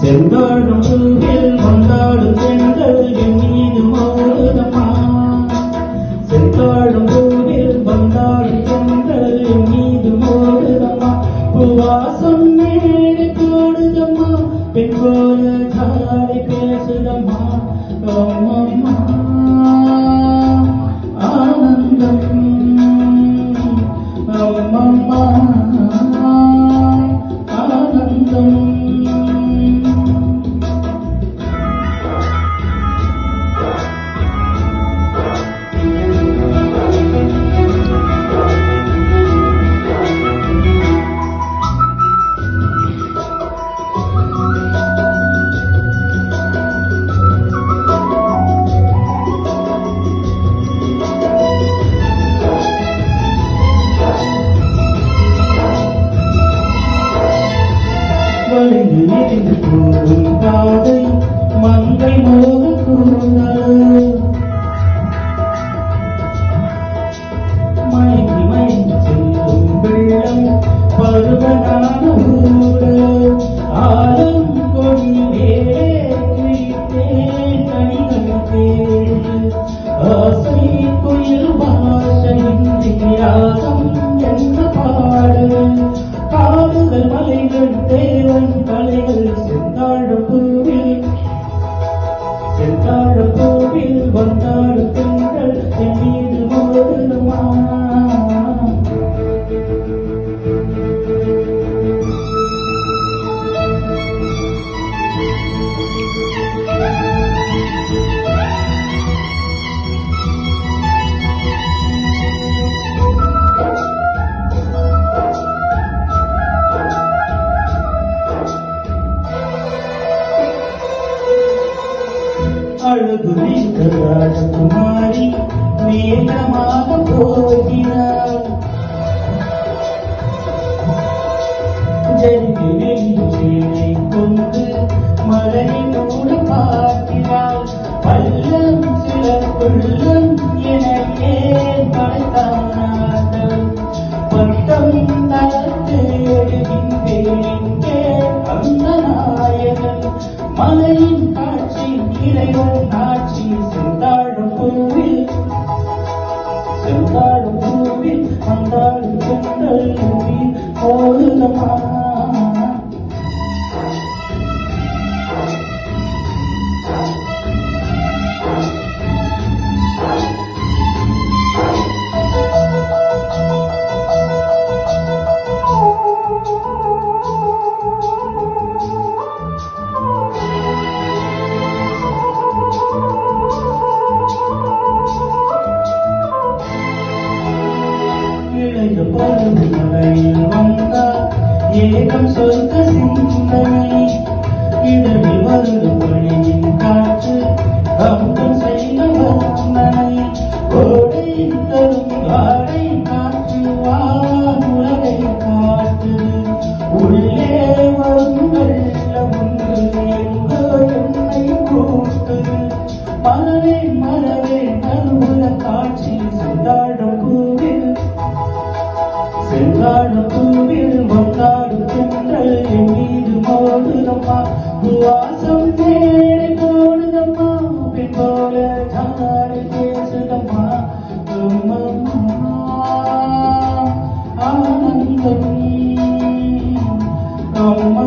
செந்தாடும் பூவில் வந்தாடும் பெண்கள் என் மீது மோதுதம்மா. செந்தாடும் பூவில் வந்தாடும் பெண்கள் என் மீது மோதுதம்மா. பூவாசம் மேலே போடுதம்மா, பெண் போல ஜாடை பேசுதம்மா. அம்மம்மா ஆனந்தம், அம்மம்மா ஆனந்தம். வளைந்து நெறிந்து போகும் பாதை மங்கை மோக கூந்தல், மயங்கி மயங்கி செல்லும் வெள்ளம் பருவனான ஊடல். ஆலம் கொடி மேலே கிழித்தேன் கனிகள் தேடு, ஆசை குயில் பாஷையின்றி ராகம் என்ற பாடு. காடுகள் மலைகள் தேவன் கலைகள் செந்தாடும் பூவில், செந்தாடும் பூவில் வந்தாடும் பெண்கள் என் மீது மோதுதம்மா. அழகு மிக்க ராஜகுமாரி மேகமாக போகிறாள். ஜெருகு நெஞ்சை கொண்டு மலரை கூட பார்க்கிறாள். பள்ளம் சில உள்ளம் எனக்கே படைத்தானார்கள். பட்டம் தளர்த்து எழுகின்றேனே அந்த நாயகன். மலையின் காட்சி இறைவன் ஆட்சி. செந்தாடும் பூவில், செந்தாடும் பூவில் வந்தாடும் பெண்கள் மோதுதம்மா. மழையில் வந்தால் ஏகம் சொர்க்க சிந்தனை. இதழில் வந்து பணியின் காற்று அமுதம் செய்த வர்ணனை. கோடை தரும் காடை காற்று வானுலகை காற்று. உள்ளே வரும் வெள்ளம் ஒன்று எங்கோ என்னை கூட்டுது. மலரே மலரே நறுமண காட்சி. செந்தாடும் பூவில், செந்தாடும் பூவில் வந்தாடும் பெண்கள் என் மீது மோதுதம்மா. வாசம் தேடி போடுதம்மா, பெண் போல ஜாடை பேசுதம்மா. ஆனந்தம், அம்மா